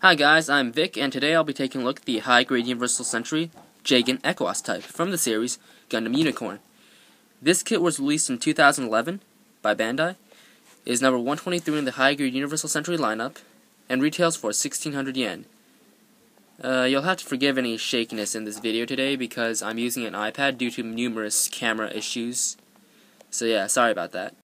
Hi guys, I'm Vic, and today I'll be taking a look at the high-grade Universal Century Jegan ECOAS type from the series Gundam Unicorn. This kit was released in 2011 by Bandai, is number 123 in the high-grade Universal Century lineup, and retails for 1,600 yen. You'll have to forgive any shakiness in this video today because I'm using an iPad due to numerous camera issues. So yeah, sorry about that.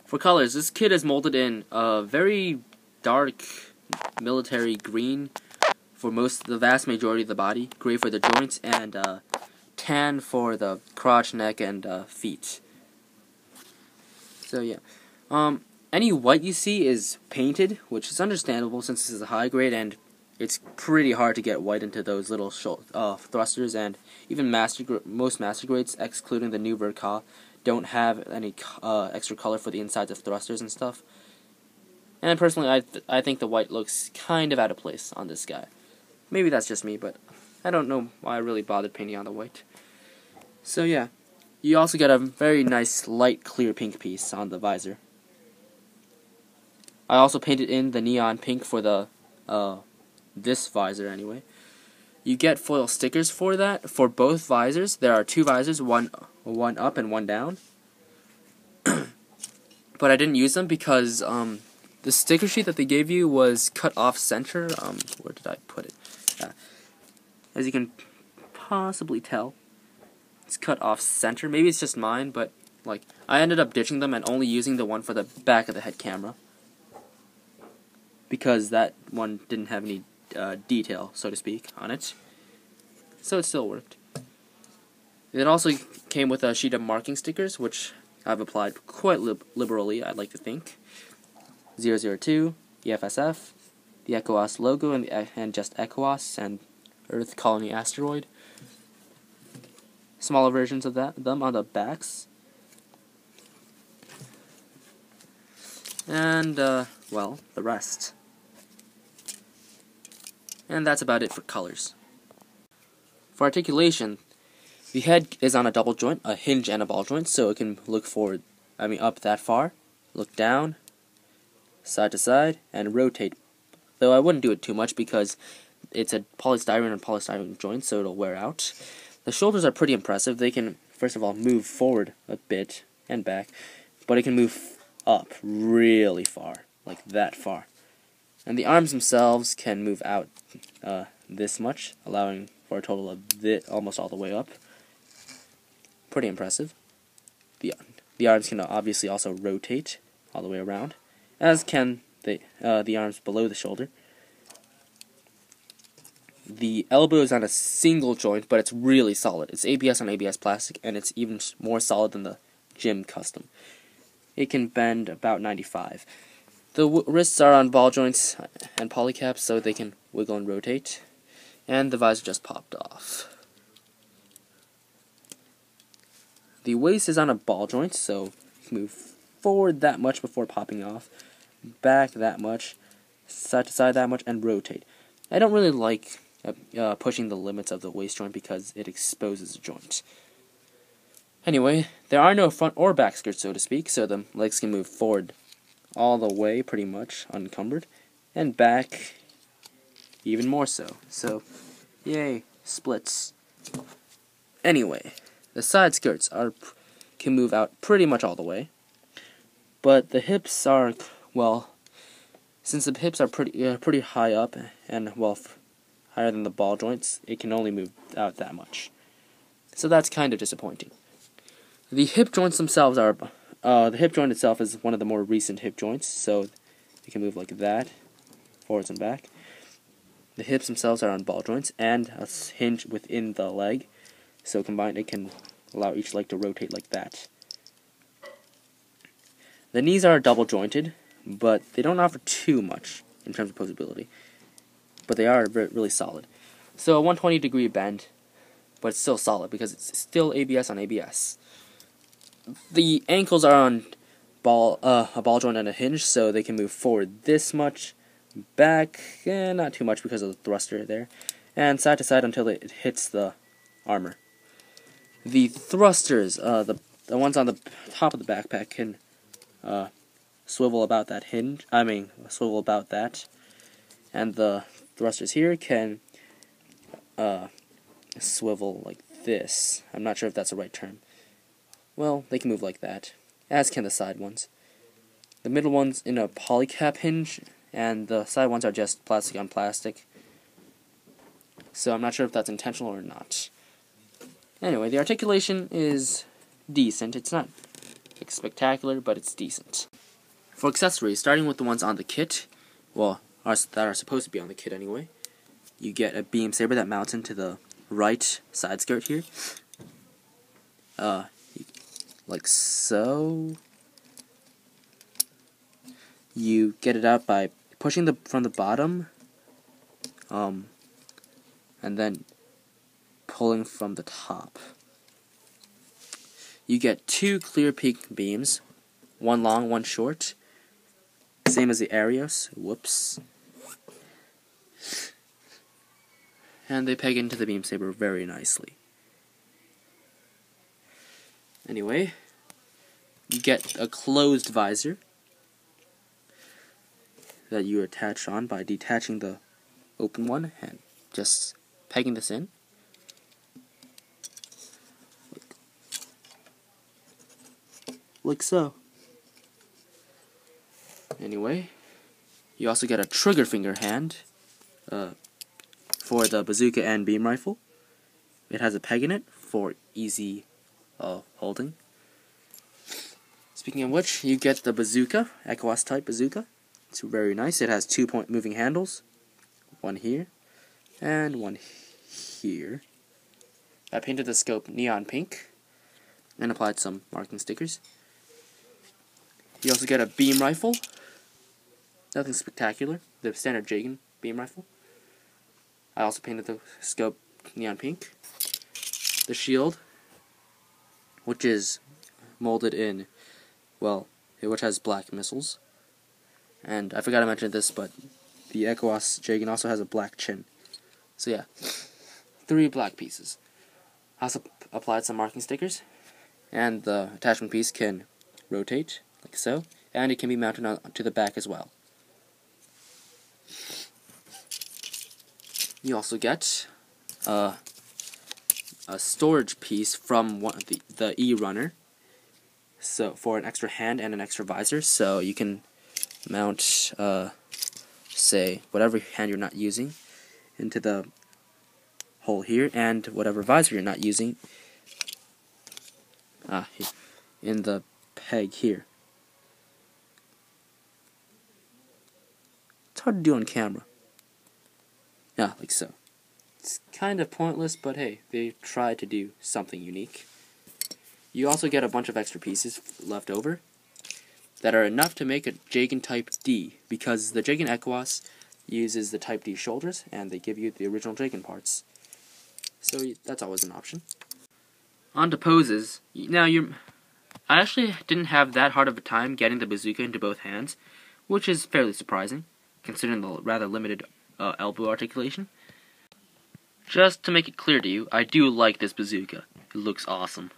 For colors, this kit is molded in a very dark military green for the vast majority of the body, gray for the joints, and tan for the crotch, neck, and feet. So yeah, any white you see is painted, which is understandable since this is a high grade and it's pretty hard to get white into those little thrusters, and even most master grades, excluding the new Verka, don't have any extra color for the insides of thrusters and stuff. And personally, I think the white looks kind of out of place on this guy. Maybe that's just me, but I don't know why I really bothered painting on the white. So yeah, you also get a very nice light clear pink piece on the visor. I also painted in the neon pink for the this visor anyway. You get foil stickers for that for both visors. There are two visors, one up and one down. But I didn't use them because the sticker sheet that they gave you was cut off center. Where did I put it? As you can possibly tell, it's cut off center. Maybe it's just mine, but like I ended up ditching them and only using the one for the back of the head camera because that one didn't have any detail, so to speak, on it. So it still worked. It also came with a sheet of marking stickers, which I've applied quite liberally, I'd like to think. 002, EFSF, the ECOAS logo, and just ECOAS, and Earth Colony Asteroid. Smaller versions of them on the backs. And, well, the rest. And that's about it for colors. For articulation, the head is on a double joint, a hinge and a ball joint, so it can look forward, up that far, look down, side to side, and rotate. Though I wouldn't do it too much because it's a polystyrene joint, so it'll wear out. The shoulders are pretty impressive. They can, first of all, move forward a bit and back, but it can move up really far, like that far. And the arms themselves can move out this much, allowing for a total of almost all the way up. Pretty impressive. The arms can obviously also rotate all the way around, as can the arms below the shoulder. The elbow is on a single joint, but it's really solid. It's ABS on ABS plastic, and it's even more solid than the Gym Custom. It can bend about 95. The wrists are on ball joints and polycaps, so they can wiggle and rotate. And the visor just popped off. The waist is on a ball joint, so you can move forward that much before popping off, back that much, side to side that much, and rotate. I don't really like pushing the limits of the waist joint because it exposes the joint. Anyway, there are no front or back skirts, so to speak, so the legs can move forward all the way, pretty much, unencumbered, and back even more so. So, yay, splits. Anyway, the side skirts can move out pretty much all the way, but the hips are, well, since the hips are pretty high up and, well, higher than the ball joints, it can only move out that much. So that's kind of disappointing. The hip joints themselves are, the hip joint itself is one of the more recent hip joints, so it can move like that, forwards and back. The hips themselves are on ball joints and a hinge within the leg, so combined it can allow each leg to rotate like that. The knees are double jointed, but they don't offer too much in terms of posability. But they are really solid. So a 120-degree bend, but it's still solid because it's still ABS on ABS. The ankles are on a ball joint and a hinge, so they can move forward this much, back, not too much because of the thruster there, and side to side until it hits the armor. The thrusters, the ones on the top of the backpack can swivel about that, and the thrusters here can swivel like this. I'm not sure if that's the right term. Well, they can move like that, as can the side ones. The middle one's in a polycap hinge, and the side ones are just plastic on plastic. So I'm not sure if that's intentional or not. Anyway, the articulation is decent. It's not spectacular, but it's decent. For accessories, starting with the ones on the kit, well, that are supposed to be on the kit anyway, you get a beam saber that mounts into the right side skirt here. Like so. You get it out by pushing from the bottom, and then pulling from the top. You get two clear peak beams, one long, one short, same as the Arios. Whoops. And they peg into the beam saber very nicely. Anyway, you get a closed visor that you attach on by detaching the open one and just pegging this in. Like so. Anyway, you also get a trigger finger hand for the bazooka and beam rifle. It has a peg in it for easy holding. Speaking of which, you get the bazooka, ECOAS type bazooka. It's very nice. It has 2-point moving handles, one here and one here. I painted the scope neon pink and applied some marking stickers. You also get a beam rifle. Nothing spectacular. The standard Jegan beam rifle. I also painted the scope neon pink. The shield, which is molded in, well, which has black missiles. And I forgot to mention this, but the ECOAS Jegan also has a black chin. So yeah, 3 black pieces. I also applied some marking stickers, and the attachment piece can rotate, like so, and it can be mounted onto the back as well. You also get a storage piece from the E-runner, so for an extra hand and an extra visor, so you can mount, say, whatever hand you're not using into the hole here, and whatever visor you're not using in the peg here. It's hard to do on camera. Yeah, like so. It's kind of pointless, but hey, they tried to do something unique. You also get a bunch of extra pieces left over that are enough to make a Jegan Type D, because the Jegan ECOAS uses the Type D shoulders, and they give you the original Jegan parts. So that's always an option. On to poses. Now, I actually didn't have that hard of a time getting the bazooka into both hands, which is fairly surprising, considering the rather limited elbow articulation. Just to make it clear to you, I do like this bazooka. It looks awesome.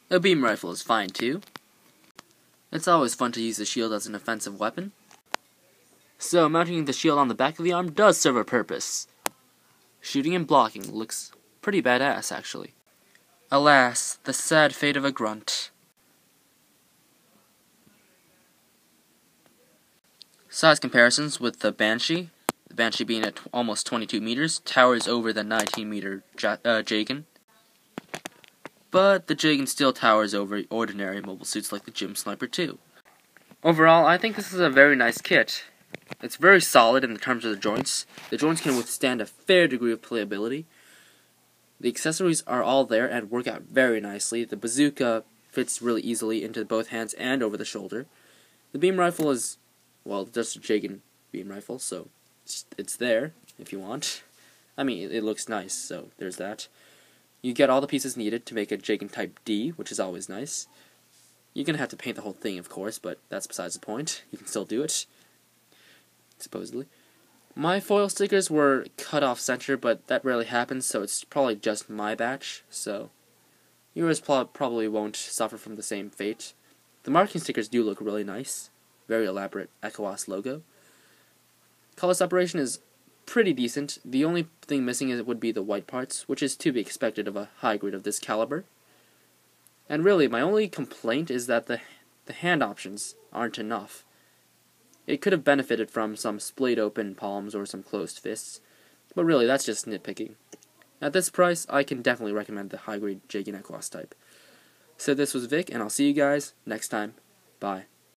A beam rifle is fine too. It's always fun to use the shield as an offensive weapon. So mounting the shield on the back of the arm does serve a purpose. Shooting and blocking looks pretty badass, actually. Alas, the sad fate of a grunt. Size comparisons with the Banshee being at almost 22 meters, towers over the 19-meter Jegan. But the Jegan still towers over ordinary mobile suits like the Gym Sniper 2. Overall, I think this is a very nice kit. It's very solid in terms of the joints. The joints can withstand a fair degree of playability. The accessories are all there and work out very nicely. The bazooka fits really easily into both hands and over the shoulder. The beam rifle is, well, just a Jegan beam rifle, so it's there if you want. I mean, it looks nice, so there's that. You get all the pieces needed to make a Jegan Type D, which is always nice. You're going to have to paint the whole thing, of course, but that's besides the point. You can still do it, supposedly. My foil stickers were cut off center, but that rarely happens, so it's probably just my batch, so yours probably won't suffer from the same fate. The marking stickers do look really nice. Very elaborate ECOAS logo. Color separation is pretty decent. The only thing missing would be the white parts, which is to be expected of a high grade of this caliber. And really, my only complaint is that the hand options aren't enough. It could have benefited from some splayed open palms or some closed fists, but really, that's just nitpicking. At this price, I can definitely recommend the high grade Jegan ECOAS type. So this was Vic, and I'll see you guys next time. Bye.